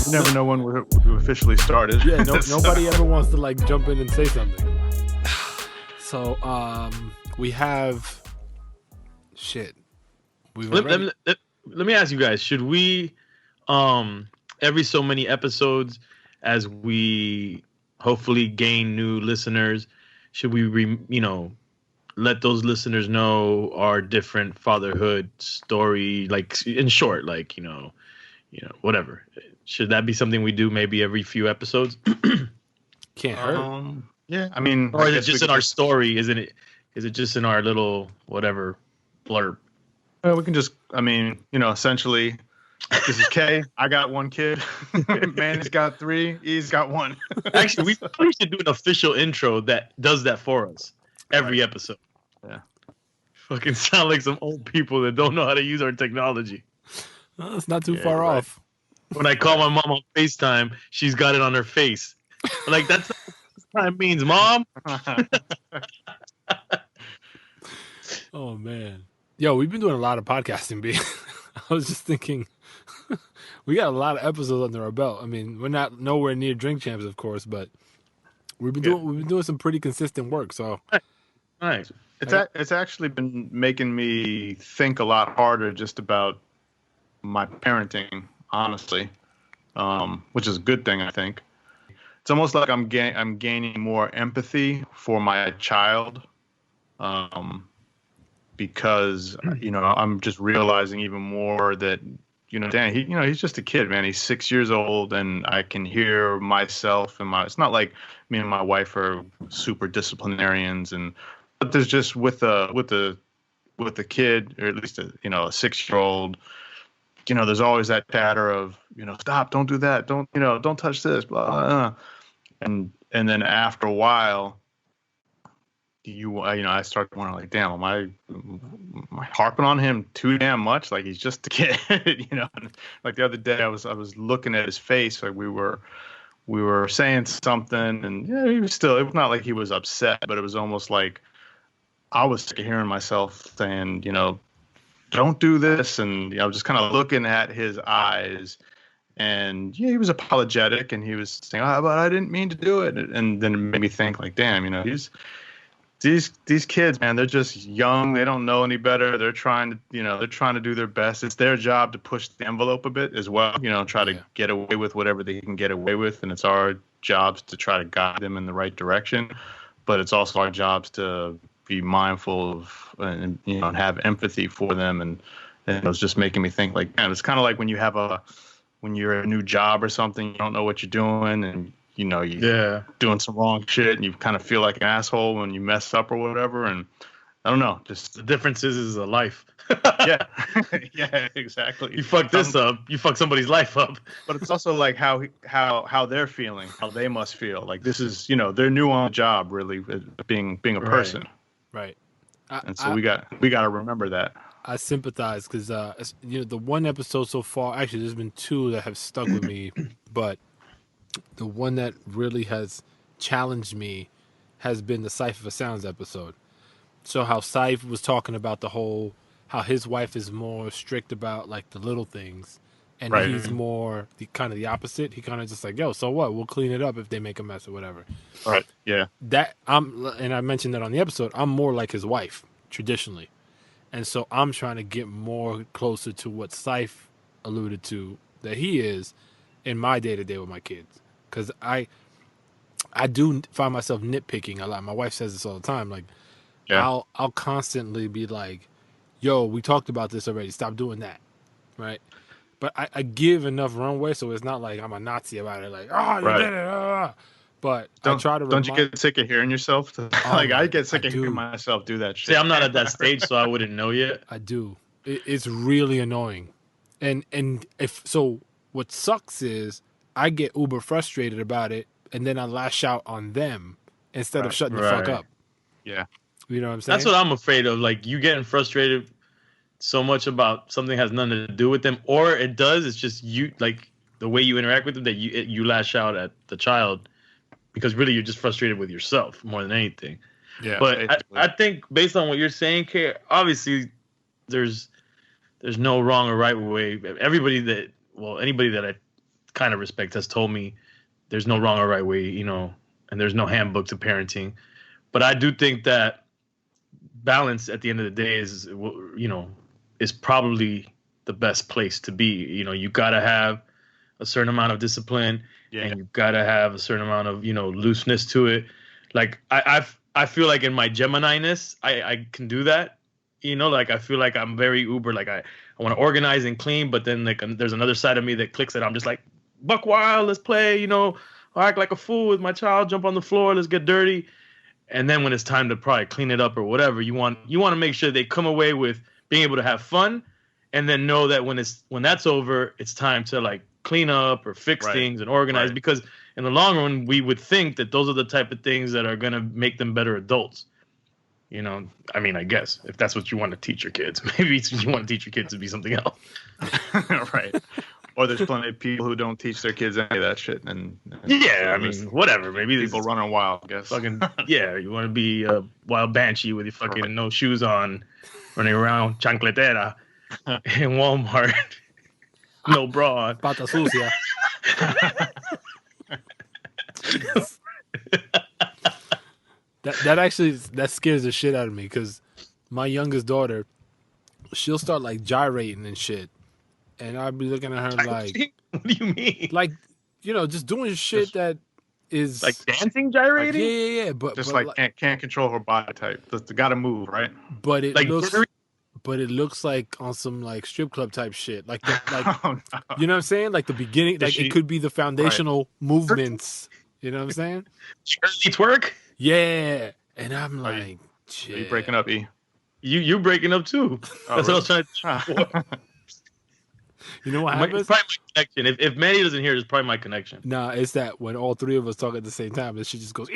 You never know when we officially started. Yeah, nobody ever wants to like jump in and say something. So we have shit. Let me ask you guys: should we, every so many episodes, as we hopefully gain new listeners, should we, let those listeners know our different fatherhood story, like in short, like whatever. Should that be something we do maybe every few episodes? Can't hurt. Yeah, I mean, or is it just in our story? Isn't it? Is it just in our little whatever blurb? We can just, essentially, this is Kay. I got one kid. Manny's got 3. E's got 1. Actually, we probably should do an official intro that does that for us every episode. Yeah. Fucking sound like some old people that don't know how to use our technology. Well, it's not too far off. When I call my mom on FaceTime, she's got it on her face. Like, that's what FaceTime means, Mom. Oh, man. Yo, we've been doing a lot of podcasting, B. I was just thinking, we got a lot of episodes under our belt. I mean, we're not nowhere near Drink Champs, of course, but we've been doing some pretty consistent work. So, nice. It's actually been making me think a lot harder just about my parenting, honestly, which is a good thing, I think. It's almost like I'm gaining more empathy for my child, because I'm just realizing even more that Dan, he's just a kid, man. He's 6 years old, and I can hear myself and it's not like me and my wife are super disciplinarians, but there's just with the kid, or at least a 6-year-old, there's always that chatter of, stop, don't do that, don't touch this, blah, blah, blah. And then after a while, I started wondering, like, damn, am I harping on him too damn much? Like, he's just a kid, Like the other day, I was looking at his face, like we were saying something, and he was still. It was not like he was upset, but it was almost like I was sick of hearing myself saying, don't do this, and I was just kind of looking at his eyes, and he was apologetic, and he was saying, but I didn't mean to do it, and then it made me think, like, damn, these kids, man, they're just young. They don't know any better. They're trying to do their best. It's their job to push the envelope a bit as well, try to get away with whatever they can get away with. And it's our jobs to try to guide them in the right direction. But it's also our jobs to be mindful of and have empathy for them. And it was just making me think, like, man, it's kind of like when you're at a new job or something, you don't know what you're doing, and you're doing some wrong shit, and you kind of feel like an asshole when you mess up or whatever. And I don't know, just the difference is a life. Yeah, yeah, exactly. You fuck this up, you fuck somebody's life up. But it's also like how they're feeling, how they must feel. Like, this is, they're new on the job, really, being a person. Right. And so we got to remember that. I sympathize because the one episode so far, actually, there's been 2 that have stuck with me, but the one that really has challenged me has been the Cipher for Sounds episode. So how Cypher was talking about how his wife is more strict about, like, the little things, and he's more the opposite. He kind of just like, yo, so what? We'll clean it up if they make a mess or whatever. Right. Yeah. And I mentioned that on the episode. I'm more like his wife traditionally, and so I'm trying to get more closer to what Cypher alluded to that he is in my day to day with my kids. Because I do find myself nitpicking a lot. My wife says this all the time. Like, I'll constantly be like, yo, we talked about this already. Stop doing that. Right? But I give enough runway, so it's not like I'm a Nazi about it. Like, you did it. But I try to Don't you get sick of hearing yourself? I get sick of hearing myself do that shit. See, I'm not at that stage, so I wouldn't know yet. I do. It's really annoying. And what sucks is I get uber frustrated about it, and then I lash out on them instead of shutting the fuck up. Yeah. You know what I'm saying? That's what I'm afraid of. Like, you getting frustrated so much about something has nothing to do with them, or it does. It's just you, like, the way you interact with them, that you lash out at the child because really you're just frustrated with yourself more than anything. Yeah. But I think based on what you're saying, Kay, obviously there's no wrong or right way. Anybody that I kind of respect, has told me there's no wrong or right way, you know, and there's no handbook to parenting. But I do think that balance at the end of the day is, you know, is probably the best place to be. You know, you got to have a certain amount of discipline, and you got to have a certain amount of, you know, looseness to it. Like I feel like in my Gemini-ness, I can do that. You know, like I feel like I'm very uber, like I want to organize and clean, but then like there's another side of me that clicks that I'm just like, buck wild, let's play, you know, I act like a fool with my child, jump on the floor, let's get dirty. And then when it's time to probably clean it up or whatever, you want to make sure they come away with being able to have fun, and then know that when that's over, it's time to like clean up or fix things and organize. Because in the long run, we would think that those are the type of things that are going to make them better adults. You know, I mean, I guess if that's what you want to teach your kids, maybe you want to teach your kids to be something else. Right. Or there's plenty of people who don't teach their kids any of that shit. And yeah, I mean, whatever. Maybe people running wild, I guess. Fucking, yeah, you want to be a wild banshee with your fucking no shoes on, running around chancletera in Walmart. No bra on. Pata sucia. that scares the shit out of me, because my youngest daughter, she'll start like gyrating and shit, and I'll be looking at her like, what do you mean? Like, you know, just doing shit that is like dancing, gyrating. Like, yeah, but just but like can't control her body type. Just gotta move, right? But it looks like on some like strip club type shit, like oh, no. You know what I'm saying? Like the beginning, like it could be the foundational movements. You know what I'm saying? Early twerk. Yeah, and I'm like, shit. Are you breaking up, E? You breaking up too. That's what I was trying to. You know what happens? It's probably my connection. If Manny doesn't hear, it's probably my connection. Nah, it's that when all three of us talk at the same time, and she just goes,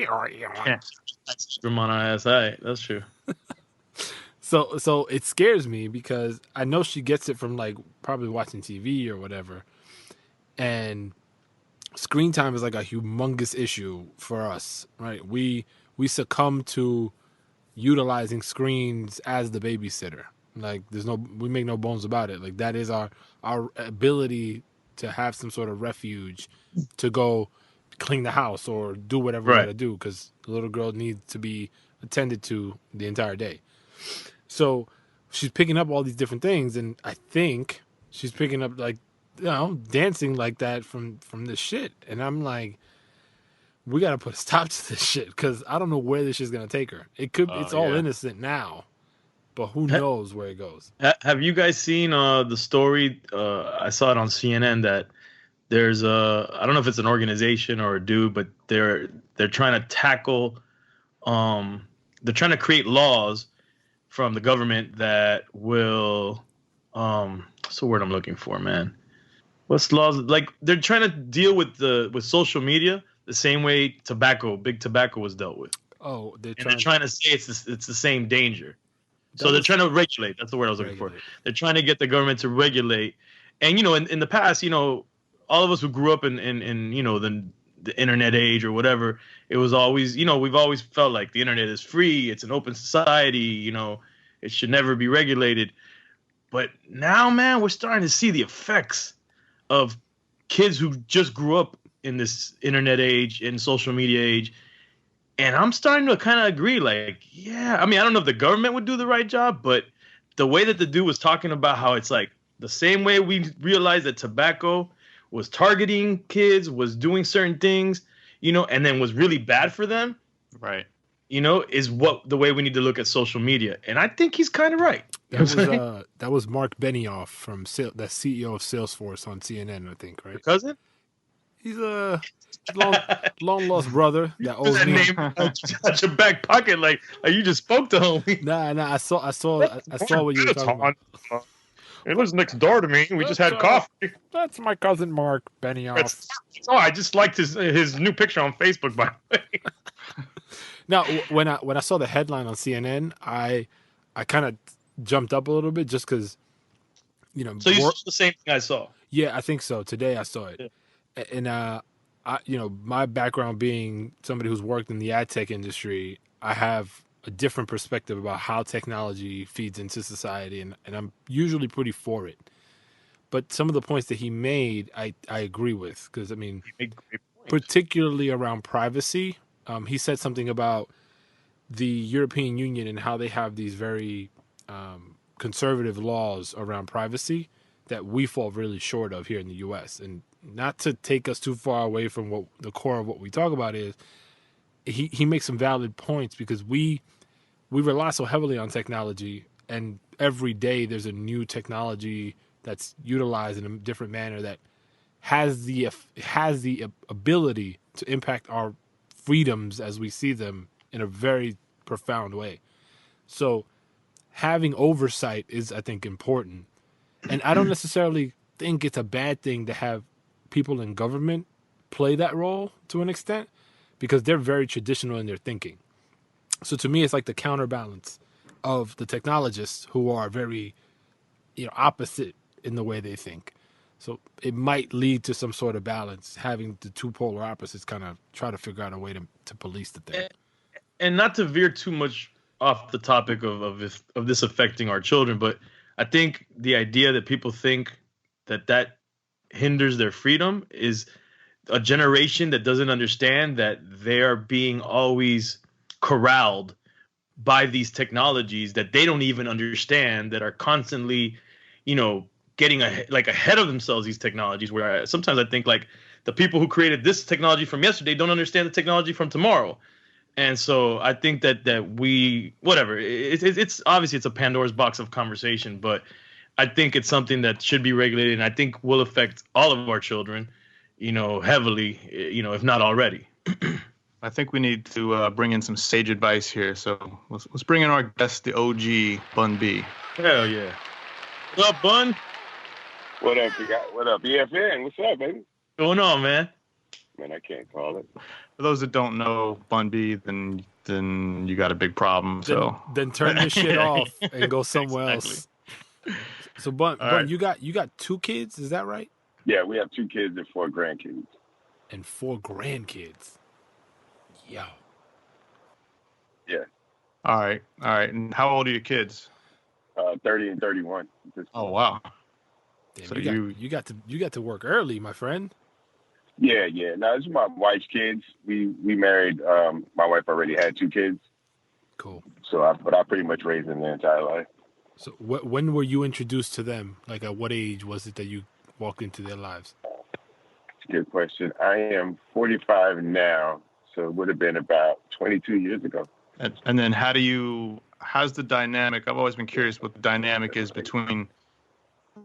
From on our ass. That's true. So it scares me, because I know she gets it from like probably watching TV or whatever, and screen time is like a humongous issue for us, right? We succumb to utilizing screens as the babysitter. Like we make no bones about it. Like that is our ability to have some sort of refuge to go clean the house or do whatever we gotta do, because the little girl needs to be attended to the entire day. So she's picking up all these different things, and I think she's picking up like, you know, dancing like that from this shit. And I'm like, we got to put a stop to this shit, because I don't know where this shit's going to take her. It's all innocent now, but who knows where it goes. Have you guys seen the story? I saw it on CNN that there's I don't know if it's an organization or a dude, but they're trying to tackle, they're trying to create laws from the government that will, what's the word I'm looking for, man? What's laws? Like they're trying to deal with social media the same way big tobacco was dealt with. Oh, they're trying to say it's the same danger. So they're trying to regulate. That's the word I was looking for. They're trying to get the government to regulate. And, you know, in the past, you know, all of us who grew up in you know, the internet age or whatever, it was always, you know, we've always felt like the internet is free. It's an open society. You know, it should never be regulated. But now, man, we're starting to see the effects of kids who just grew up in this internet age, in social media age. And I'm starting to kind of agree, like, yeah, I mean, I don't know if the government would do the right job, but the way that the dude was talking about how it's like the same way we realized that tobacco was targeting kids, was doing certain things, you know, and then was really bad for them. Right. You know, is the way we need to look at social media. And I think he's kind of right. That was Mark Benioff from the CEO of Salesforce on CNN, I think, right? Your cousin? He's a long lost brother that owes me. Name at your back pocket, like you just spoke to him. Nah. I saw what you were talking about. He lives next door to me. We just had coffee. That's my cousin Mark Benioff. I just liked his new picture on Facebook, by the way. Now, when I saw the headline on CNN, I kind of jumped up a little bit, just because, you know. So you saw the same thing I saw? Yeah, I think so. Today I saw it. Yeah. And you know, my background being somebody who's worked in the ad tech industry, I have a different perspective about how technology feeds into society, and I'm usually pretty for it. But some of the points that he made, I agree with, because I mean, You make great points. particularly around privacy. He said something about the European Union and how they have these very conservative laws around privacy that we fall really short of here in the U.S. And not to take us too far away from what the core of what we talk about is, he makes some valid points because we rely so heavily on technology, and every day there's a new technology that's utilized in a different manner that has the ability to impact our freedoms as we see them in a very profound way. So having oversight is, I think, important. And I don't necessarily think it's a bad thing to have people in government play that role to an extent because they're very traditional in their thinking. So to me, it's like the counterbalance of the technologists who are very, opposite in the way they think. So it might lead to some sort of balance, having the two polar opposites kind of try to figure out a way to police the thing. And not to veer too much off the topic of this affecting our children, but I think the idea that people think that hinders their freedom is a generation that doesn't understand that they are being always corralled by these technologies that they don't even understand, that are constantly, getting ahead of themselves, these technologies, where sometimes I think like the people who created this technology from yesterday don't understand the technology from tomorrow. And so I think that we, whatever, it's obviously it's a Pandora's box of conversation, but I think it's something that should be regulated, and I think will affect all of our children, heavily, if not already. I think we need to bring in some sage advice here. So let's bring in our guest, the OG Bun B. Hell yeah! What up, Bun? What up, you got? What up, BFN? What's up, baby? What's going on, man? Man, I can't call it. For those that don't know Bun B, then you got a big problem. Then turn this shit off and go somewhere else. So Bun, right. you got 2 kids, is that right? Yeah, we have 2 kids and 4 grandkids. And 4 grandkids. Yo. Yeah. All right. And how old are your kids? 30 and 31. Oh wow. Damn, So you got to work early, my friend. Yeah. Now, this is my wife's kids. We married. My wife already had 2 kids. Cool. So, I pretty much raised them their entire life. So when were you introduced to them? Like at what age was it that you walked into their lives? Good question. I am 45 now, so it would have been about 22 years ago. And then how's the dynamic? I've always been curious what the dynamic is between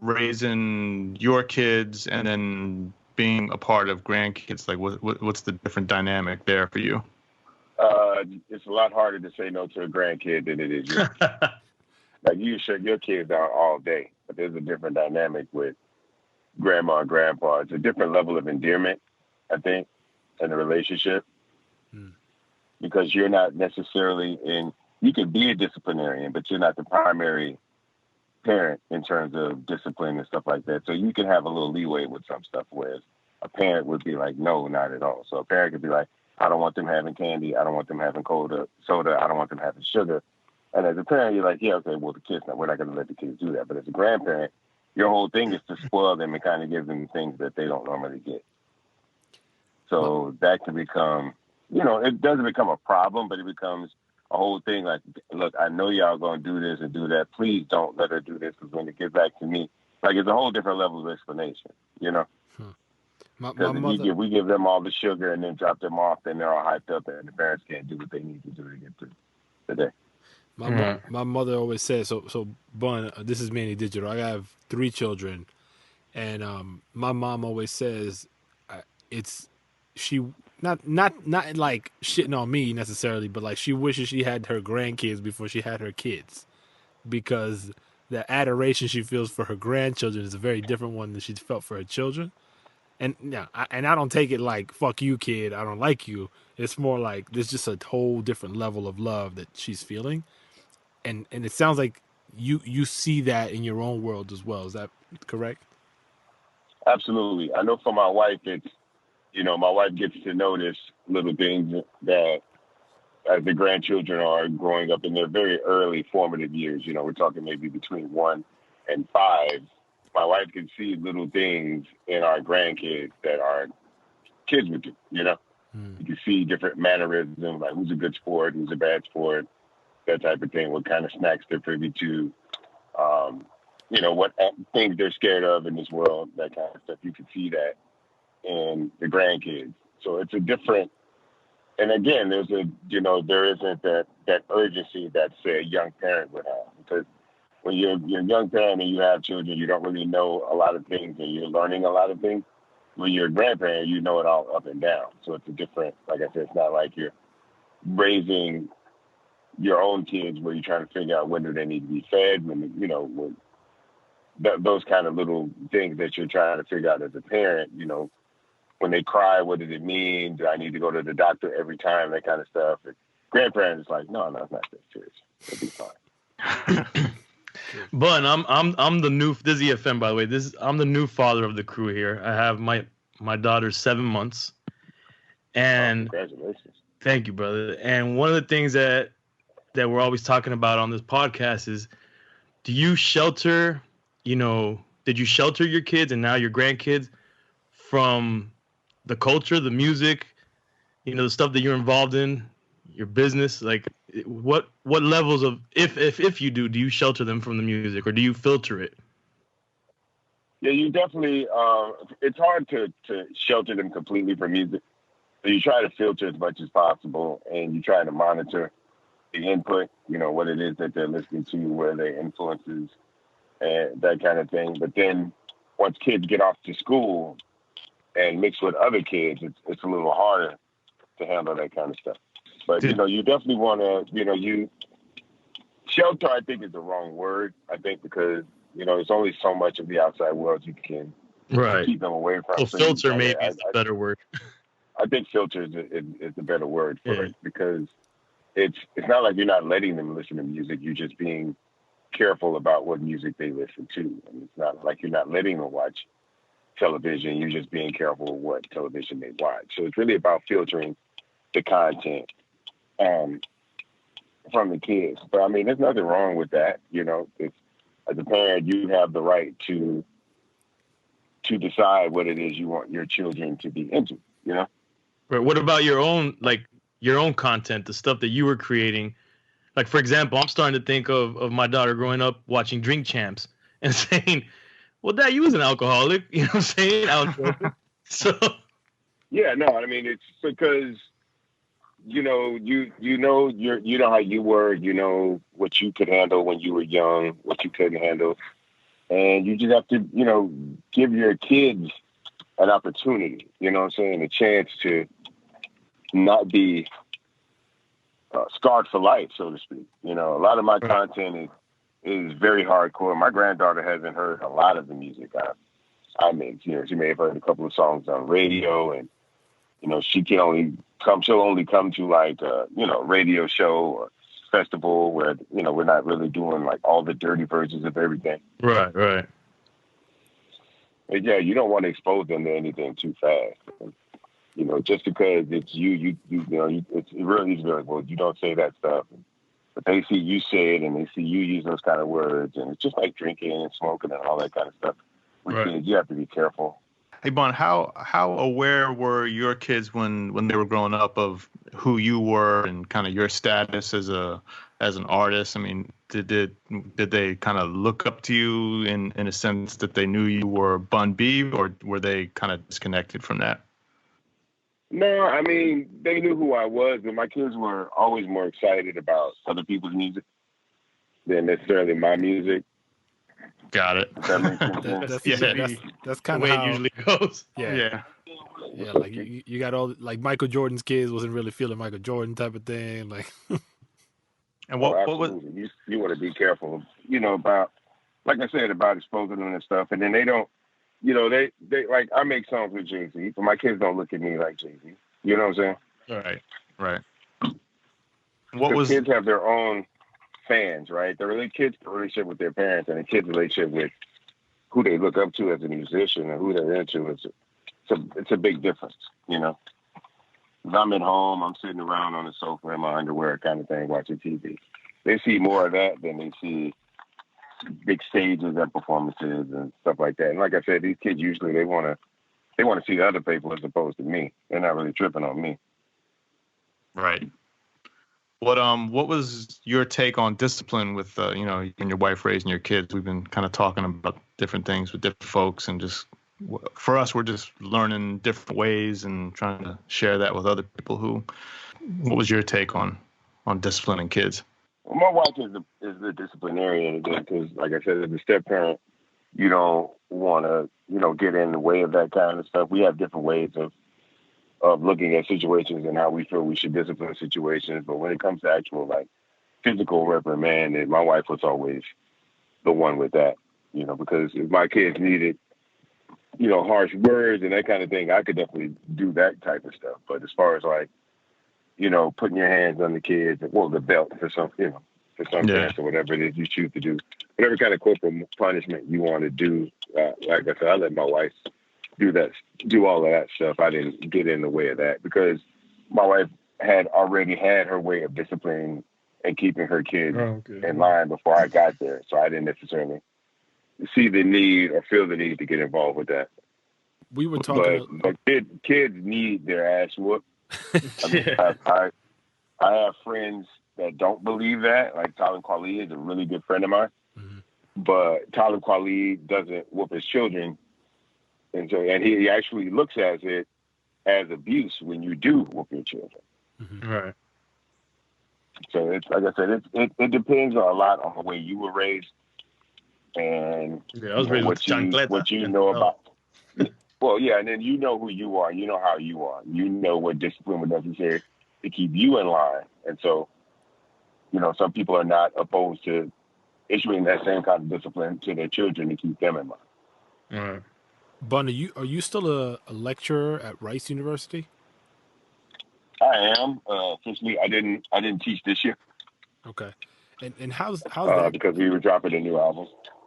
raising your kids and then being a part of grandkids. Like what's the different dynamic there for you? It's a lot harder to say no to a grandkid than it is you. Like you shut your kids down all day, but there's a different dynamic with grandma and grandpa. It's a different level of endearment, I think, in the relationship. Because you're not necessarily you could be a disciplinarian, but you're not the primary parent in terms of discipline and stuff like that. So you can have a little leeway with some stuff, whereas a parent would be like, no, not at all. So a parent could be like, I don't want them having candy. I don't want them having soda. I don't want them having sugar. And as a parent, you're like, yeah, okay, well, we're not going to let the kids do that. But as a grandparent, your whole thing is to spoil them and kind of give them things that they don't normally get. So that can become, it doesn't become a problem, but it becomes a whole thing. Like, look, I know y'all going to do this and do that. Please don't let her do this, because when it gets back to me, like, it's a whole different level of explanation, Because we give them all the sugar and then drop them off, then they're all hyped up, and the parents can't do what they need to do to get through the day. My mother always says, so Bun, this is Manny Digital. I have 3 children, and my mom always says, not like shitting on me necessarily, but like she wishes she had her grandkids before she had her kids, because the adoration she feels for her grandchildren is a very different one than she felt for her children. And I don't take it like, fuck you, kid, I don't like you. It's more like there's just a whole different level of love that she's feeling. And it sounds like you see that in your own world as well. Is that correct? Absolutely. I know for my wife, it's, my wife gets to notice little things that as the grandchildren are growing up in their very early formative years, we're talking maybe between 1 and 5, my wife can see little things in our grandkids that our kids would do, you know? You can see different mannerisms, like who's a good sport, who's a bad sport, that type of thing, what kind of snacks they're privy to, you know, what things they're scared of in this world, that kind of stuff. You can see that in the grandkids. So it's a different, and again, there isn't that urgency that, say, a young parent would have. Because when you're a young parent and you have children, you don't really know a lot of things and you're learning a lot of things. When you're a grandparent, you know it all up and down. So it's a different, like I said, it's not like you're raising your own kids where you're trying to figure out when do they need to be fed, those kind of little things that you're trying to figure out as a parent, you know, when they cry, what does it mean? Do I need to go to the doctor every time? That kind of stuff. And grandparents like, no, it's not that serious. It'll be fine. Bun, I'm the new. This is EFM, by the way. I'm the new father of the crew here. I have my daughter's 7 months, and congratulations. Thank you, brother. And one of the things that we're always talking about on this podcast is, do you shelter? You know, did you shelter your kids and now your grandkids from the culture, the music, you know, the stuff that you're involved in, your business? Like, what levels of, if you do you shelter them from the music, or do you filter it? Yeah, you definitely, it's hard to shelter them completely from music. So you try to filter as much as possible, and you try to monitor the input, you know, what it is that they're listening to, where their influences, and that kind of thing. But then once kids get off to school and mix with other kids, it's a little harder to handle that kind of stuff. But, you know, you definitely want to, you know, shelter, I think, is the wrong word, I think, because, you know, there's only so much of the outside world you can keep them away from. Well, filter maybe is the better word. I think filter is the better word for it, because it's not like you're not letting them listen to music. You're just being careful about what music they listen to. And it's not like you're not letting them watch television. You're just being careful of what television they watch. So it's really about filtering the content from the kids. But I mean, there's nothing wrong with that. You know, as a parent, you have the right to decide what it is you want your children to be into, you know? Right. What about your own content, the stuff that you were creating? Like, for example, I'm starting to think of my daughter growing up watching Drink Champs and saying, well, Dad, you was an alcoholic. You know what I'm saying? So. Yeah, no, I mean, it's because, you know, you know how you were, you know what you could handle when you were young, what you couldn't handle. And you just have to, you know, give your kids an opportunity, you know what I'm saying, a chance to not be scarred for life, so to speak. You know, a lot of my content is very hardcore. My granddaughter hasn't heard a lot of the music I make. You know, she may have heard a couple of songs on radio, and, you know, she'll only come to like a, you know, radio show or festival where, you know, we're not really doing like all the dirty versions of everything. Right. But yeah, you don't want to expose them to anything too fast. You know, just because it's you know, it really is like, well, you don't say that stuff. But they see you say it, and they see you use those kind of words, and it's just like drinking and smoking and all that kind of stuff. With kids, you have to be careful. Hey, Bun, how aware were your kids when they were growing up of who you were and kind of your status as an artist? I mean, did they kind of look up to you in a sense that they knew you were Bun B, or were they kind of disconnected from that? No, I mean, they knew who I was, and my kids were always more excited about other people's music than necessarily my music. Got it. That's kind of how it usually goes. Yeah. Like you got all, like, Michael Jordan's kids wasn't really feeling Michael Jordan type of thing, like. And what was you want to be careful, you know, about, like I said, about exposing them and stuff, and then they don't, you know, they like, I make songs with Jay-Z, but my kids don't look at me like Jay-Z. You know what I'm saying? Right. Kids have their own fans, right? The kids' relationship with their parents and the kids' relationship with who they look up to as a musician and who they're into, it's a big difference, you know? If I'm at home, I'm sitting around on the sofa in my underwear kind of thing, watching TV. They see more of that than they see, big stages and performances and stuff like that. And like I said, these kids usually they want to see the other people as opposed to me. They're not really tripping on me. Right. What was your take on discipline with you know, and your wife raising your kids? We've been kind of talking about different things with different folks, and just for us, we're just learning different ways and trying to share that with other people. What was your take on disciplining kids? Well, my wife is the disciplinarian because, like I said, as a step parent, you don't want to, you know, get in the way of that kind of stuff. We have different ways of looking at situations and how we feel we should discipline situations. But when it comes to actual like physical reprimand, my wife was always the one with that, you know, because if my kids needed, you know, harsh words and that kind of thing, I could definitely do that type of stuff. But as far as like, you know, putting your hands on the kids, well, the belt for some, you know, for some parents or whatever it is you choose to do, whatever kind of corporal punishment you want to do. Like I said, I let my wife do all of that stuff. I didn't get in the way of that because my wife had already had her way of disciplining and keeping her kids in line before I got there. So I didn't necessarily see the need or feel the need to get involved with that. We were talking, but kids need their ass whooped. I mean, I have friends that don't believe that. Like Talib Kweli is a really good friend of mine, but Talib Kweli doesn't whoop his children, and he actually looks at it as abuse when you do whoop your children. Right. So it's like I said, it depends a lot on the way you were raised and what you know about. Well, yeah, and then you know who you are. You know how you are. You know what discipline was necessary to keep you in line. And so, you know, some people are not opposed to issuing that same kind of discipline to their children to keep them in line. All right. Bun, are you still a lecturer at Rice University? I am. Officially, I didn't teach this year. Okay. And how's that? Because we were dropping a new album.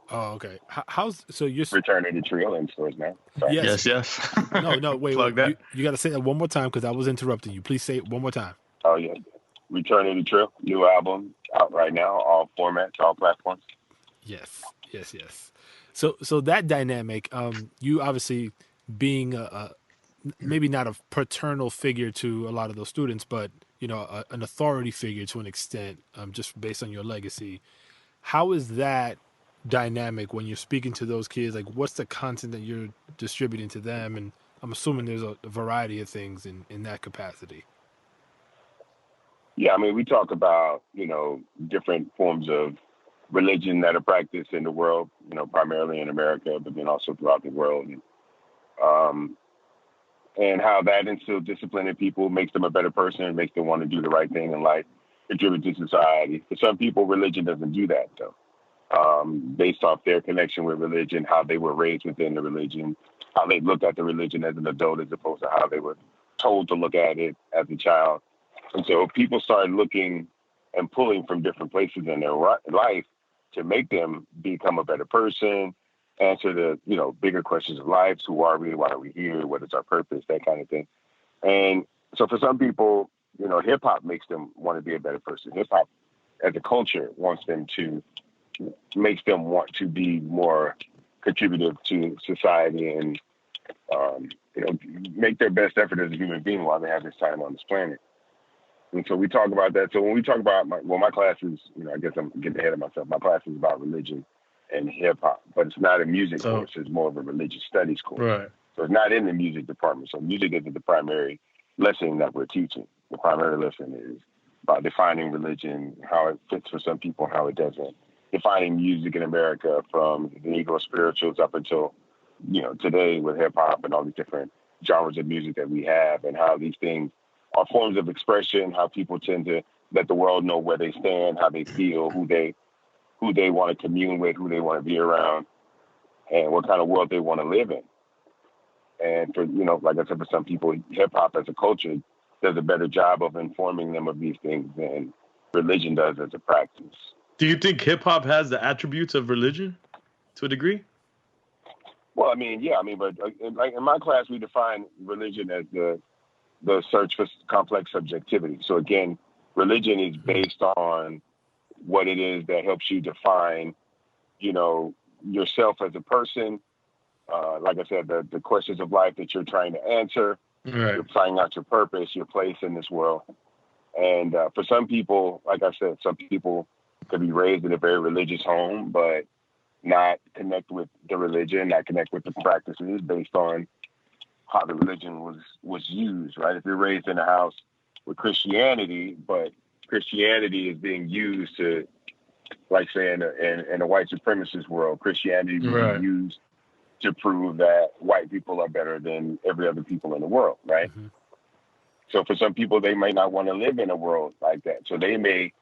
Oh, okay. How's so you're returning to Trill in stores now? Sorry. Yes. No. Wait. Plug that. You got to say that one more time because I was interrupting you. Please say it one more time. Oh yeah. Returning to Trill, new album out right now, all formats, all platforms. Yes. So that dynamic, you obviously being a maybe not a paternal figure to a lot of those students, but you know, an authority figure to an extent, just based on your legacy. How is that dynamic when you're speaking to those kids? Like, what's the content that you're distributing to them? And I'm assuming there's a variety of things in that capacity. Yeah, I mean, we talk about, you know, different forms of religion that are practiced in the world, you know, primarily in America, but then also throughout the world. And how that instills discipline in people, makes them a better person, makes them want to do the right thing in life, contribute to society. For some people, religion doesn't do that, though. Based off their connection with religion, how they were raised within the religion, how they looked at the religion as an adult as opposed to how they were told to look at it as a child. And so people started looking and pulling from different places in their life to make them become a better person, answer the, you know, bigger questions of life. Who are we? Why are we here? What is our purpose? That kind of thing. And so for some people, you know, hip hop makes them want to be a better person. Hip hop as a culture makes them want to be more contributive to society and, you know, make their best effort as a human being while they have this time on this planet. And so we talk about that. So when we talk about my class is, you know, I guess I'm getting ahead of myself. My class is about religion and hip hop, but it's not a music course. It's more of a religious studies course. Right. So it's not in the music department. So music isn't the primary lesson that we're teaching. The primary lesson is about defining religion, how it fits for some people, how it doesn't. Defining music in America from the Negro spirituals up until, you know, today with hip hop and all these different genres of music that we have, and how these things are forms of expression, how people tend to let the world know where they stand, how they feel, who they want to commune with, who they want to be around, and what kind of world they want to live in. And for, you know, like I said, for some people, hip hop as a culture does a better job of informing them of these things than religion does as a practice. Do you think hip hop has the attributes of religion to a degree? Well, I mean, yeah, but like in my class, we define religion as the search for complex subjectivity. So again, religion is based on what it is that helps you define yourself as a person. Like I said, the questions of life that you're trying to answer. Right. You're finding out your purpose, your place in this world. And for some people, like I said, some people could be raised in a very religious home, but not connect with the religion, not connect with the practices based on how the religion was used, right? If you're raised in a house with Christianity, but Christianity is being used to, like say in a white supremacist world, Christianity is being used to prove that white people are better than every other people in the world, right? Mm-hmm. So for some people, they may not want to live in a world like that. So they may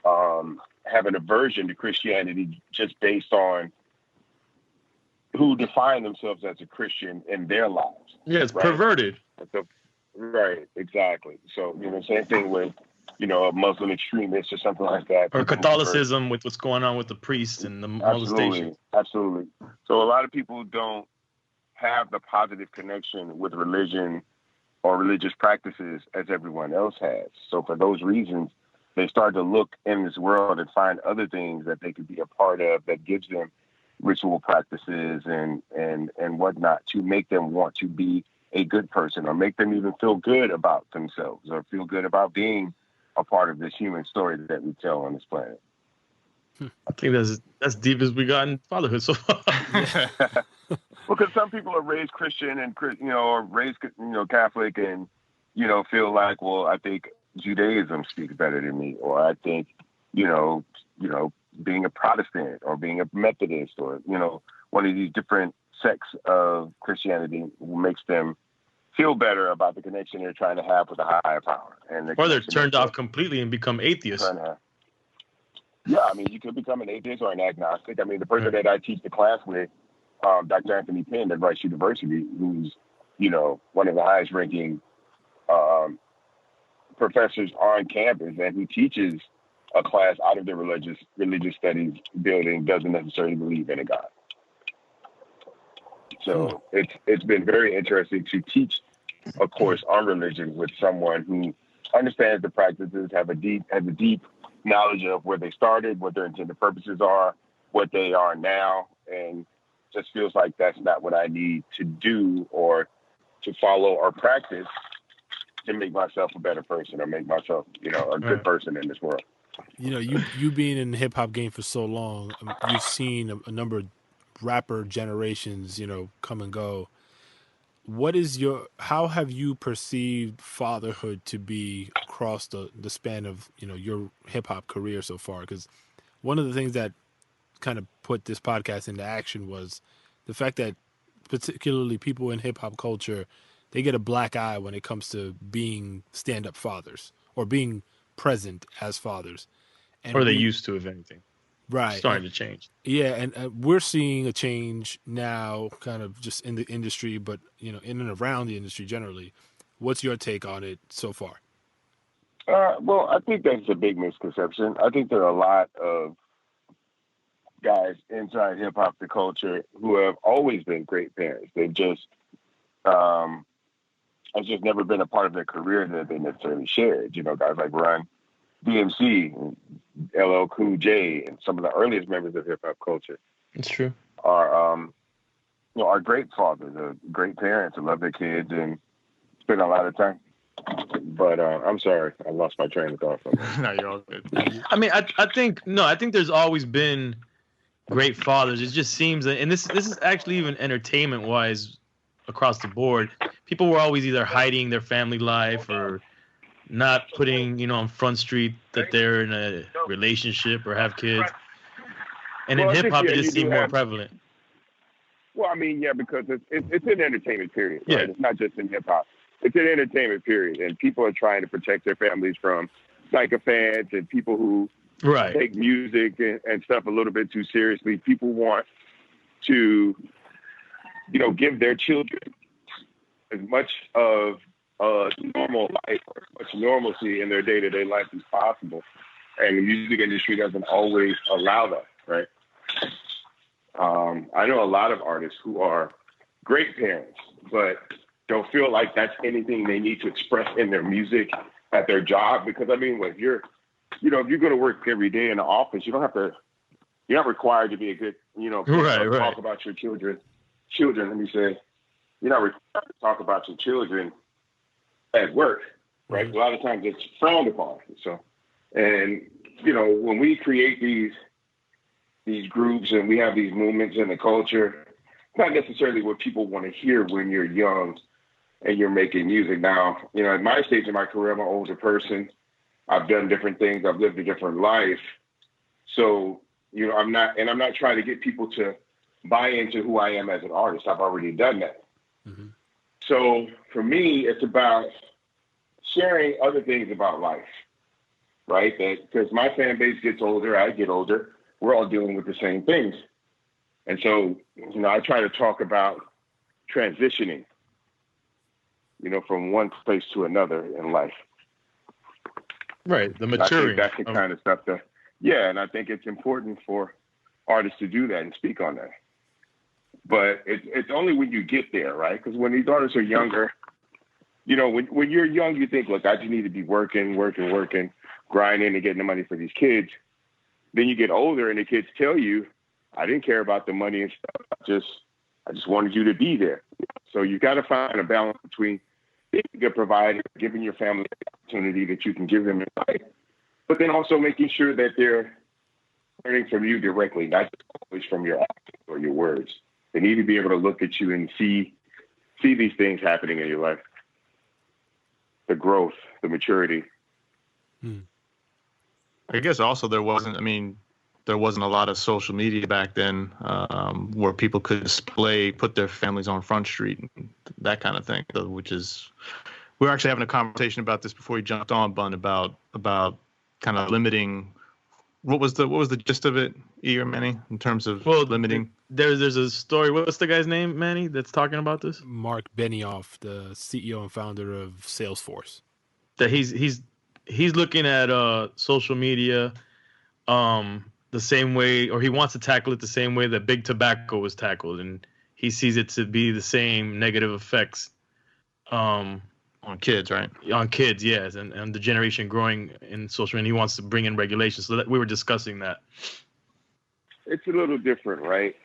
have an aversion to Christianity just based on who define themselves as a Christian in their lives. Yeah, it's right? perverted. Right, exactly. So, same thing with, a Muslim extremist or something like that. Or Catholicism with what's going on with the priests and the molestation. Absolutely. So a lot of people don't have the positive connection with religion or religious practices as everyone else has. So for those reasons, they start to look in this world and find other things that they could be a part of that gives them ritual practices and whatnot to make them want to be a good person or make them even feel good about themselves or feel good about being a part of this human story that we tell on this planet. I think that's deep as we got in fatherhood so far. Because some people are raised Christian and or raised Catholic and feel like, well, I think Judaism speaks better than me, or I think being a Protestant or being a Methodist or one of these different sects of Christianity makes them feel better about the connection they're trying to have with a higher power, or they're turned off completely and become atheists. Yeah, I mean, you could become an atheist or an agnostic. I mean, the person that I teach the class with, Dr. Anthony Penn at Rice University, who's, one of the highest ranking professors on campus, and who teaches a class out of the religious studies building, doesn't necessarily believe in a God. So it's been very interesting to teach a course on religion with someone who understands the practices, has a deep knowledge of where they started, what their intended purposes are, what they are now, and just feels like that's not what I need to do or to follow or practice to make myself a better person or make myself, a good person in this world. You being in the hip hop game for so long, you've seen a number of rapper generations, come and go. How have you perceived fatherhood to be across the span of, your hip hop career so far? Because one of the things that kind of put this podcast into action was the fact that particularly people in hip hop culture, they get a black eye when it comes to being stand-up fathers or being present as fathers. Or they used to, if anything. Right. Starting to change. Yeah, and we're seeing a change now kind of just in the industry, but, in and around the industry generally. What's your take on it so far? Well, I think that's a big misconception. I think there are a lot of guys inside hip-hop, the culture, who have always been great parents. They've just, it's just never been a part of their career that they necessarily shared. Guys like Run DMC, LL Cool J, and some of the earliest members of hip hop culture. It's true. Are great fathers, great parents, and love their kids, and spend a lot of time. But I'm sorry, I lost my train of thought. No, you're all good. I mean, I think there's always been great fathers. It just seems that, and this is actually even entertainment wise across the board. People were always either hiding their family life or not putting, on Front Street that they're in a relationship or have kids. And in hip hop, it just seemed more prevalent. Well, I mean, yeah, because it's an entertainment period. Right? Yeah. It's not just in hip hop. It's an entertainment period, and people are trying to protect their families from sycophants and people who take music and stuff a little bit too seriously. People want to, give their children as much of normal life or as much normalcy in their day-to-day life as possible. And the music industry doesn't always allow that, right? I know a lot of artists who are great parents, but don't feel like that's anything they need to express in their music at their job. Because, I mean, if you're going to work every day in the office, you don't have to you're not required to be a good, right. talk about your children. Let me say, you're not required to talk about your children at work, right? Mm-hmm. A lot of times it's frowned upon. So, and when we create these groups and we have these movements in the culture, not necessarily what people want to hear when you're young and you're making music. Now, at my stage in my career, I'm an older person. I've done different things. I've lived a different life. So, I'm not trying to get people to buy into who I am as an artist. I've already done that. Mm-hmm. So for me, it's about sharing other things about life, right? Because my fan base gets older, I get older. We're all dealing with the same things. And so, I try to talk about transitioning, from one place to another in life. Right. The maturing. I think that's the kind of stuff and I think it's important for artists to do that and speak on that. But it's only when you get there, right? Because when these artists are younger, when you're young, you think, look, I just need to be working, grinding and getting the money for these kids. Then you get older and the kids tell you, I didn't care about the money and stuff. I just wanted you to be there. So you got to find a balance between being a good provider, giving your family the opportunity that you can give them in life, but then also making sure that they're learning from you directly, not just always from your actions or your words. They need to be able to look at you and see these things happening in your life. The growth, the maturity. I guess also there wasn't a lot of social media back then where people could put their families on Front Street and that kind of thing, which is, we were actually having a conversation about this before you jumped on, Bun, about kind of limiting. What was the gist of it, E or Manny, in terms of limiting? There's a story. What's the guy's name, Manny, that's talking about this? Mark Benioff, the CEO and founder of Salesforce. That he's looking at social media the same way, or he wants to tackle it the same way that big tobacco was tackled, and he sees it to be the same negative effects on kids, right? On kids, yes, and the generation growing in social media. He wants to bring in regulations. So we were discussing that. It's a little different, right?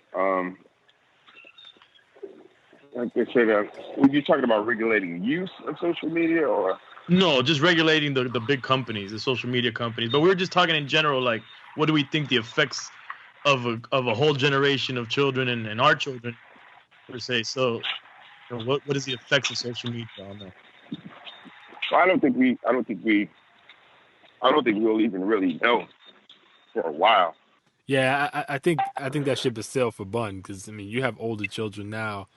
Like I said, were you talking about regulating use of social media, or? No, just regulating the big companies, the social media companies. But we were just talking in general, like, what do we think the effects of a whole generation of children and our children, per se? So, what is the effects of social media on that? Well, I don't think we'll even really know for a while. Yeah, I think that ship is sailed for Bun, because you have older children now.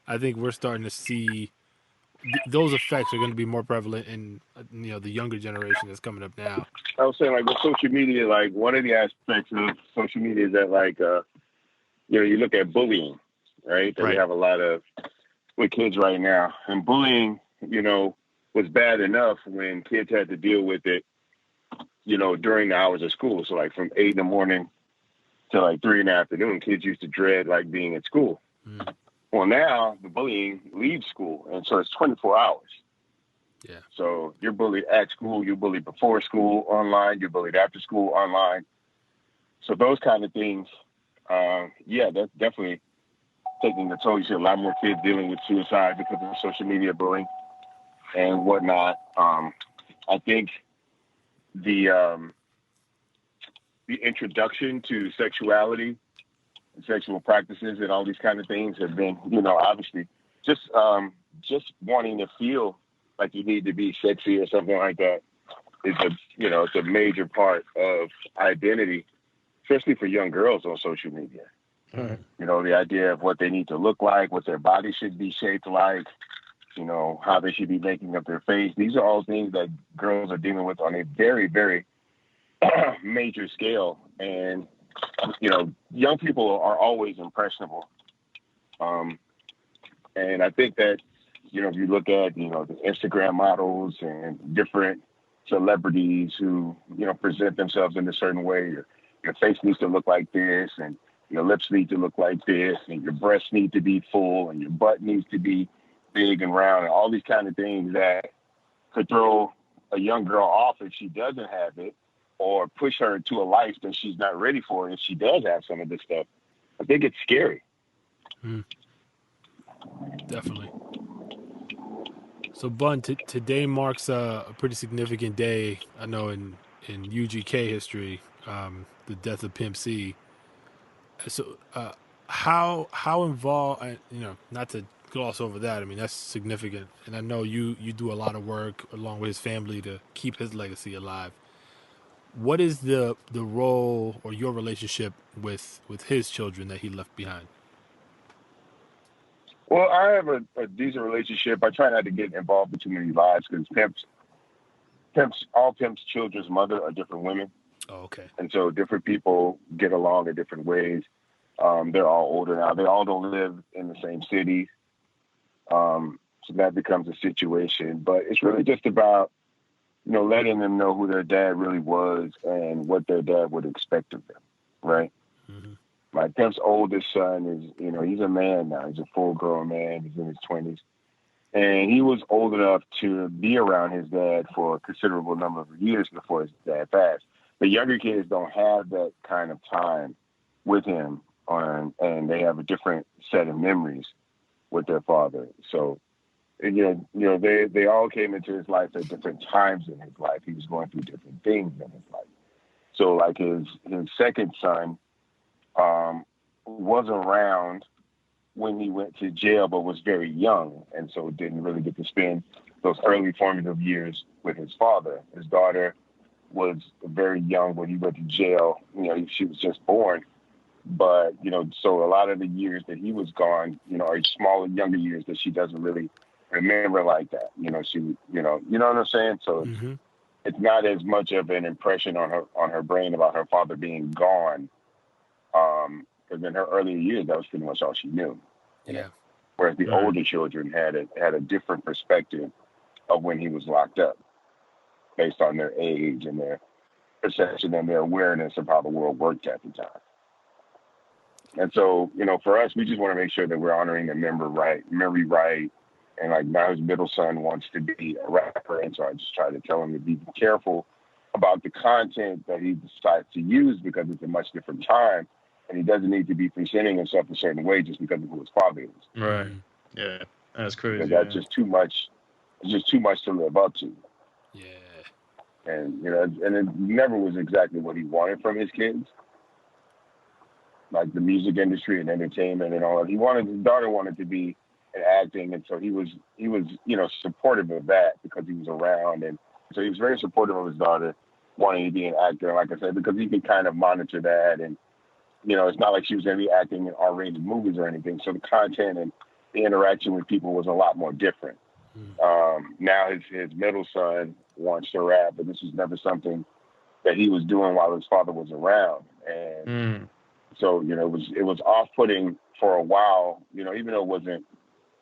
I think we're starting to see those effects are going to be more prevalent in the younger generation that's coming up now. I was saying, like, with social media, like, one of the aspects of social media is that, like, you look at bullying, right? That we have a lot of with kids right now, and bullying, was bad enough when kids had to deal with it, during the hours of school. So, like, from 8 a.m. to like 3 p.m, kids used to dread like being at school. Well, now the bullying leaves school, and so it's 24 hours. Yeah. So you're bullied at school, you're bullied before school online, you're bullied after school online. So those kind of things, that's definitely taking the toll. You see a lot more kids dealing with suicide because of social media bullying and whatnot. I think the introduction to sexuality and sexual practices and all these kind of things have been, obviously just wanting to feel like you need to be sexy or something like that is it's a major part of identity, especially for young girls on social media. Right. The idea of what they need to look like, what their body should be shaped like, how they should be making up their face. These are all things that girls are dealing with on a very, very major scale. And, young people are always impressionable. And I think that, if you look at, the Instagram models and different celebrities who, present themselves in a certain way, your face needs to look like this, and your lips need to look like this, and your breasts need to be full, and your butt needs to be big and round, and all these kind of things that could throw a young girl off if she doesn't have it, or push her into a life that she's not ready for. And if she does have some of this stuff, I think it's scary. Definitely. So, Bun, today marks a pretty significant day, I know, in UGK history, the death of Pimp C. So, how involved? Not to gloss over that. I mean, that's significant, and I know you do a lot of work along with his family to keep his legacy alive. What is the role or your relationship with his children that he left behind? Well, I have a decent relationship. I try not to get involved in too many lives because all Pimp's children's mother are different women. Oh, okay. And so different people get along in different ways. They're all older now. They all don't live in the same city. So that becomes a situation. But it's really just about, letting them know who their dad really was and what their dad would expect of them, right? Mm-hmm. My Pimp's oldest son is, he's a man now. He's a full-grown man. He's in his 20s. And he was old enough to be around his dad for a considerable number of years before his dad passed. The younger kids don't have that kind of time with him, and they have a different set of memories with their father. So, they all came into his life at different times in his life. He was going through different things in his life. So, like his second son was around when he went to jail, but was very young, and so didn't really get to spend those early formative years with his father. His daughter was very young when he went to jail. She was just born. But, so a lot of the years that he was gone, are smaller, younger years that she doesn't really remember like that. You know what I'm saying? So it's not as much of an impression on her brain about her father being gone. Because in her earlier years, that was pretty much all she knew. Yeah. Whereas the older children had a different perspective of when he was locked up, based on their age and their perception and their awareness of how the world worked at the time. And so, for us, we just want to make sure that we're honoring the memory right. And like now his middle son wants to be a rapper. And so I just try to tell him to be careful about the content that he decides to use because it's a much different time. And he doesn't need to be presenting himself a certain way just because of who his father is. Right. Yeah. That's crazy. That's just too much. It's just too much to live up to. Yeah. And, and it never was exactly what he wanted from his kids. Like the music industry and entertainment and all that. His daughter wanted to be in acting. And so he was, supportive of that because he was around. And so he was very supportive of his daughter wanting to be an actor. And like I said, because he could kind of monitor that. And, it's not like she was going to be acting in R-rated movies or anything. So the content and the interaction with people was a lot more different. Now his middle son wants to rap, but this was never something that he was doing while his father was around. And so, it was off-putting for a while, even though it wasn't,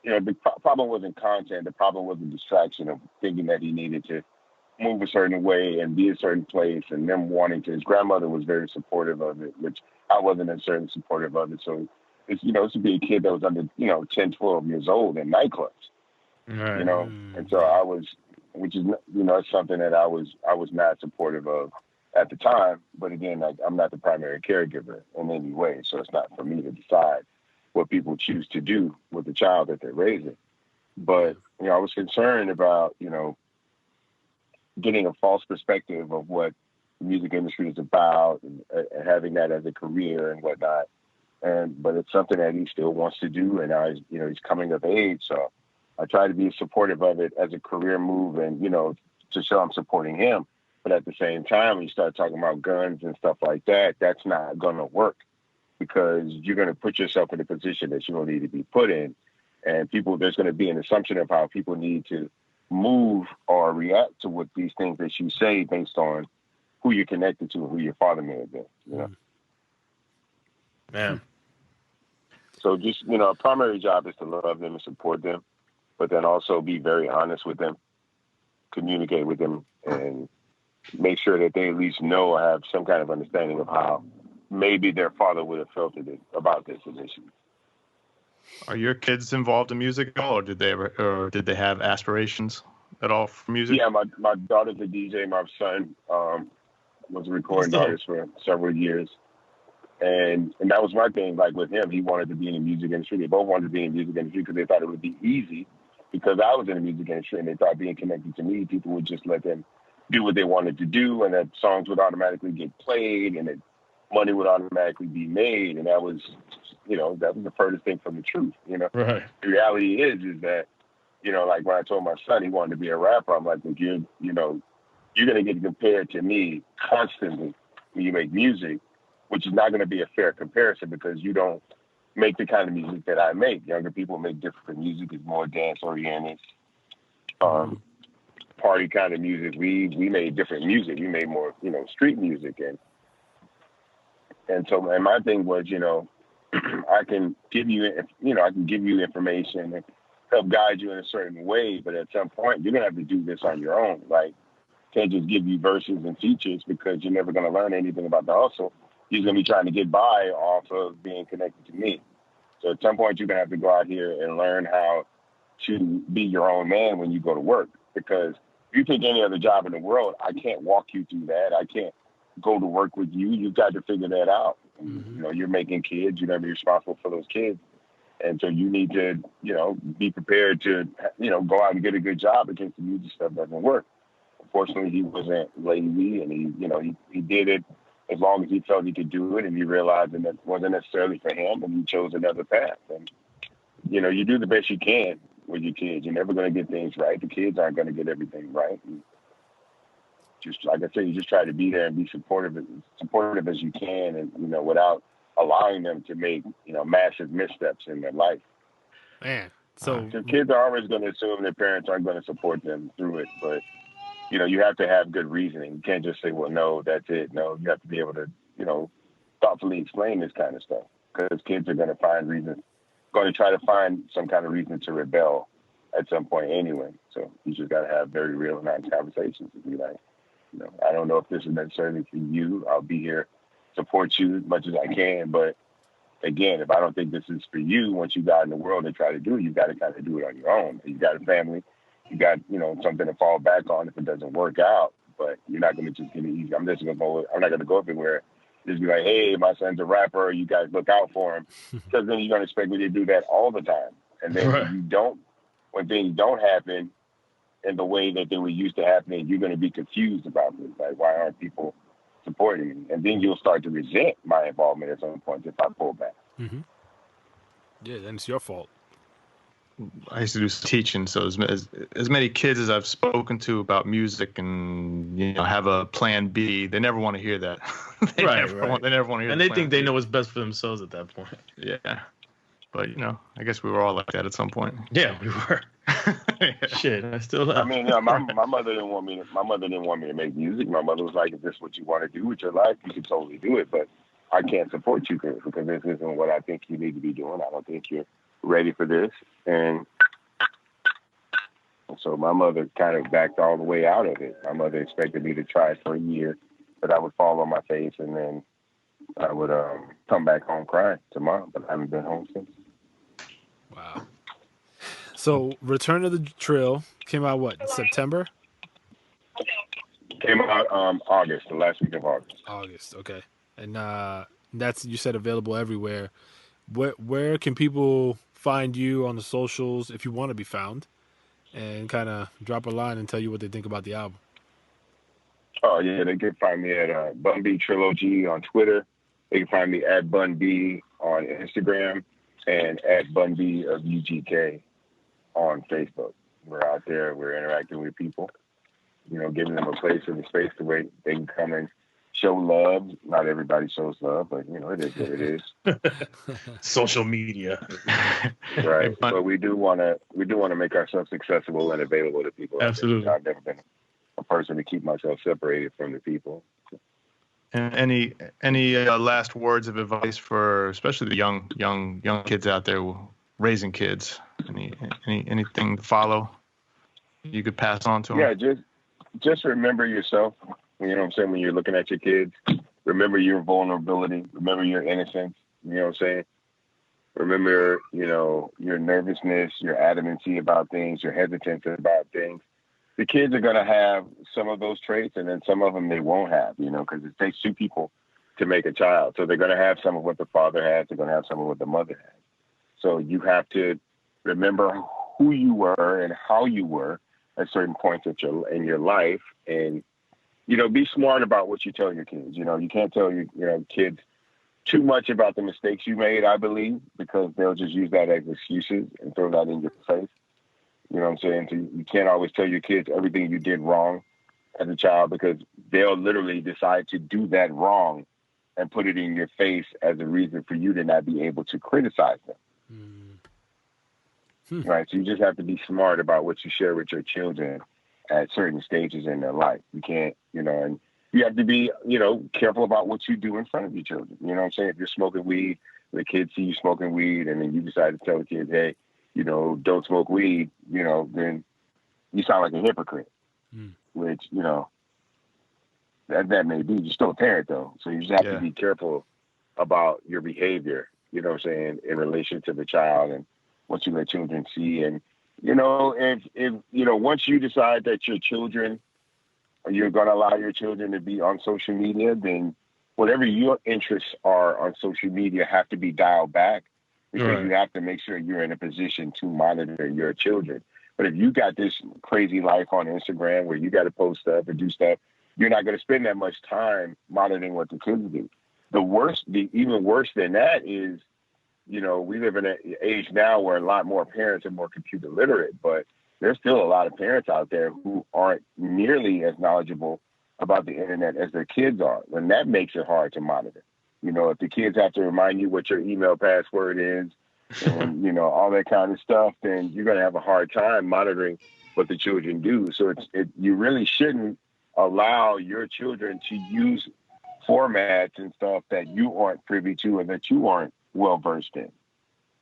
the problem wasn't content. The problem was the distraction of thinking that he needed to move a certain way and be a certain place, and them wanting to. His grandmother was very supportive of it, which I wasn't necessarily supportive of it. So it's, it's to be a kid that was under, 10, 12 years old in nightclubs, right. And so I was, which is, it's something that I was not supportive of at the time. But again, I'm not the primary caregiver in any way. So it's not for me to decide what people choose to do with the child that they're raising. But, I was concerned about, getting a false perspective of what the music industry is about and having that as a career and whatnot. But it's something that he still wants to do. And now he's coming of age. So I try to be supportive of it as a career move and, to show I'm supporting him. But at the same time, when you start talking about guns and stuff like that, that's not going to work because you're going to put yourself in a position that you don't need to be put in. And there's going to be an assumption of how people need to move or react to what these things that you say based on who you're connected to and who your father may have been, Man. So just, a primary job is to love them and support them, but then also be very honest with them, communicate with them, and make sure that they at least know or have some kind of understanding of how maybe their father would have felt about this initially. Are your kids involved in music at all, or did they have aspirations at all for music? Yeah, my daughter's a DJ. My son was a recording artist for several years. And that was my thing. Like with him, he wanted to be in the music industry. They both wanted to be in the music industry because they thought it would be easy because I was in the music industry and they thought being connected to me, people would just let them do what they wanted to do and that songs would automatically get played and that money would automatically be made. And that was, that was the furthest thing from the truth, Right. The reality is that, like when I told my son he wanted to be a rapper, I'm like, look, you're going to get compared to me constantly when you make music, which is not going to be a fair comparison because you don't make the kind of music that I make. Younger people make different music. It's more dance-oriented, party kind of music. We made different music. We made more, street music. And so my thing was, I can give you, information and help guide you in a certain way, but at some point, you're going to have to do this on your own. Like, can't just give you verses and features because you're never going to learn anything about the hustle. You're going to be trying to get by off of being connected to me. So at some point, you're going to have to go out here and learn how to be your own man when you go to work. Because if you take any other job in the world, I can't walk you through that. I can't go to work with you. You've got to figure that out. Mm-hmm. You're making kids. You're going to be responsible for those kids. And so you need to, be prepared to, go out and get a good job in case the music stuff doesn't work. Unfortunately, he wasn't lazy, and he did it as long as he felt he could do it, and he realized that it wasn't necessarily for him, and he chose another path. And, you do the best you can with your kids. You're never going to get things right. The kids aren't going to get everything right. And just like I said, you just try to be there and be supportive as you can, and, without allowing them to make, massive missteps in their life. Man, so kids are always going to assume their parents aren't going to support them through it, but you have to have good reasoning. You can't just say, well, no, that's it. No, you have to be able to, thoughtfully explain this kind of stuff because kids are going to try to find some kind of reason to rebel at some point anyway. So you just got to have very real and honest conversations and be like, I don't know if this is necessarily for you. I'll be here, support you as much as I can. But again, if I don't think this is for you, once you got in the world and try to do it, you got to kind of do it on your own. You got a family. You got, something to fall back on if it doesn't work out, but you're not going to just get it easy. I'm not going to go everywhere. Just be like, hey, my son's a rapper. You guys look out for him. Because then you're going to expect me to do that all the time. And then when things don't happen in the way that they were used to happening, you're going to be confused about this. Like, why aren't people supporting me? And then you'll start to resent my involvement at some point if I pull back. Mm-hmm. Yeah, then it's your fault. I used to do teaching, so as many kids as I've spoken to about music and have a plan B, they never want to hear that. They never want to hear. And they think they know what's best for themselves at that point. Yeah, but I guess we were all like that at some point. Yeah, we were. Shit, I still. I mean, my mother didn't want me to. My mother didn't want me to make music. My mother was like, "If this is what you want to do with your life, you can totally do it, but I can't support you because this isn't what I think you need to be doing. I don't think you're ready for this." And so my mother kind of backed all the way out of it. My mother expected me to try it for a year, but I would fall on my face and then I would come back home crying to Mom, but I haven't been home since. Wow. So Return of the Trill came out what, September? Came out August, the last week of August. August, okay. And that's, you said, available everywhere. Where can people find you on the socials if you want to be found, and kind of drop a line and tell you what they think about the album? Oh, yeah, they can find me at Bun B, Trill O.G on Twitter. They can find me at Bun B on Instagram and at Bun B of UGK on Facebook. We're out there. We're interacting with people, giving them a place and a space to where they can come and show love. Not everybody shows love, but, it is what it is. Social media. Right. But we do want to make ourselves accessible and available to people. Absolutely. I've never been a person to keep myself separated from the people. And any last words of advice for especially the young kids out there raising kids? Anything to follow you could pass on to them? Yeah, just remember yourself. You know what I'm saying? When you're looking at your kids, remember your vulnerability. Remember your innocence. You know what I'm saying? Remember, your nervousness, your adamancy about things, your hesitance about things. the kids are going to have some of those traits, and then some of them they won't have, because it takes two people to make a child. So they're going to have some of what the father has. They're going to have some of what the mother has. So you have to remember who you were and how you were at certain points in your life, and be smart about what you tell your kids. You can't tell your kids too much about the mistakes you made, I believe, because they'll just use that as excuses and throw that in your face. You know what I'm saying? So you can't always tell your kids everything you did wrong as a child, because they'll literally decide to do that wrong and put it in your face as a reason for you to not be able to criticize them. Right? So you just have to be smart about what you share with your children at certain stages in their life. You can't, and you have to be, careful about what you do in front of your children. You know what I'm saying? If you're smoking weed, the kids see you smoking weed, and then you decide to tell the kids, hey, don't smoke weed, then you sound like a hypocrite, which, that may be. You're still a parent, though. So you just have to be careful about your behavior, you know what I'm saying, in relation to the child and what you let children see. And, if once you decide that you're going to allow your children to be on social media, then whatever your interests are on social media have to be dialed back, because you have to make sure you're in a position to monitor your children. But if you got this crazy life on Instagram where you got to post stuff and do stuff, you're not going to spend that much time monitoring what the kids do. Even worse than that is, we live in an age now where a lot more parents are more computer literate, but there's still a lot of parents out there who aren't nearly as knowledgeable about the internet as their kids are. And that makes it hard to monitor. If the kids have to remind you what your email password is and, all that kind of stuff, then you're going to have a hard time monitoring what the children do. So you really shouldn't allow your children to use formats and stuff that you aren't privy to and that you aren't well versed in,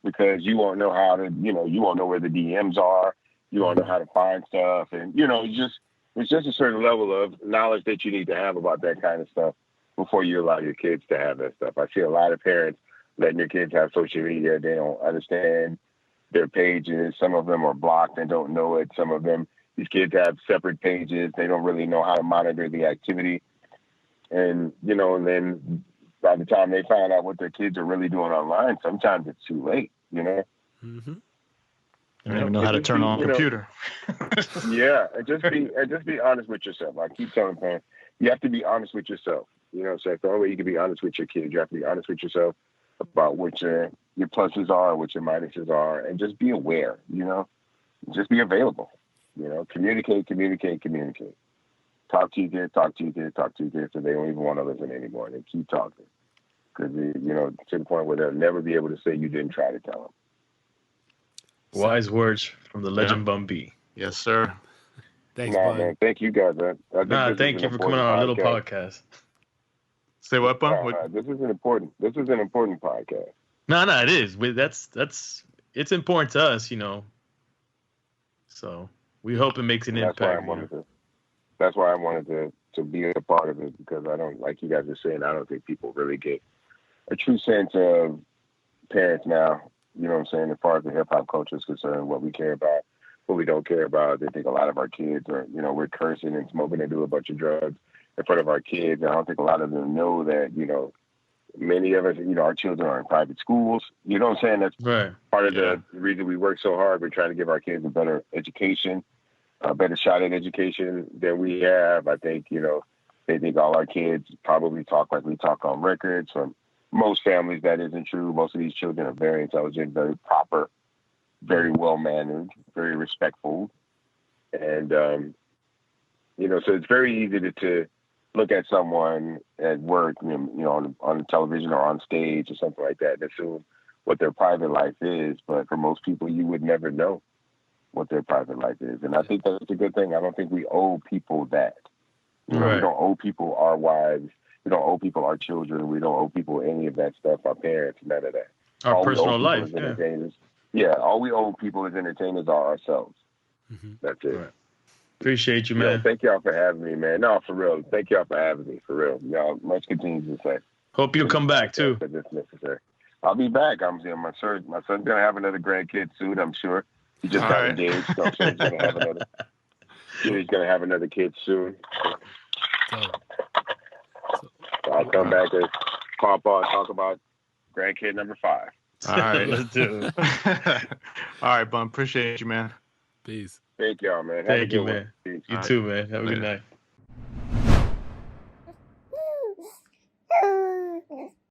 because you won't know how to, you won't know where the DMs are. You won't know how to find stuff. And, it's just a certain level of knowledge that you need to have about that kind of stuff before you allow your kids to have that stuff. I see a lot of parents letting their kids have social media. They don't understand their pages. Some of them are blocked and don't know it. Some of them, these kids have separate pages. They don't really know how to monitor the activity. And, and then by the time they find out what their kids are really doing online, sometimes it's too late, Mm-hmm. They don't even know how to turn on a computer. Yeah, and just be honest with yourself. I keep telling parents, you have to be honest with yourself. So the only way you can be honest with your kids, you have to be honest with yourself about what your pluses are, what your minuses are, and just be aware. Just be available. Communicate. Talk to your kids, so they don't even want to listen anymore. They keep talking, because to the point where they'll never be able to say you didn't try to tell them. Wise words from the legend Bun B. Yes, sir. Thanks, Bun. Man. Thank you guys, man. Thank you for coming on our little podcast. Say what, Bun? This is an important podcast. No, it is. It's important to us, So we hope it makes an impact. That's why I wanted to be a part of it, because I don't, like you guys are saying, I don't think people really get a true sense of parents now. You know what I'm saying? As far as the hip hop culture is concerned, what we care about, what we don't care about. They think a lot of our kids are, we're cursing and smoking and do a bunch of drugs in front of our kids. And I don't think a lot of them know that, many of us, our children are in private schools. You know what I'm saying? That's part of the reason we work so hard. We're trying to give our kids a better education, a better shot at education than we have. I think, they think all our kids probably talk like we talk on records. From most families, that isn't true. Most of these children are very intelligent, very proper, very well-mannered, very respectful. And, so it's very easy to look at someone at work, on television or on stage or something like that, and assume what their private life is. But for most people, you would never know what their private life is. And I think that's a good thing. I don't think we owe people that. We don't owe people our wives. We don't owe people our children. We don't owe people any of that stuff, our parents, none of that. Our personal life. All we owe people as entertainers are ourselves. Mm-hmm. That's it. Right. Appreciate you, man. Thank y'all for having me, man. No, for real. Thank y'all for having me, for real. Y'all, much continues to say. Hope you'll come back, too. I'll be back. My son's going to have another grandkid soon, I'm sure. He just got engaged, so I'm sure he's going to have another. He's gonna have another kid soon. So I'll come back and pop on talk about grandkid number 5. All right. Let's do it. All right, Bun. Appreciate you, man. peace. Thank y'all, man. Have a Thank good you, one. man. Peace. You All too, man. Have a Later. good night.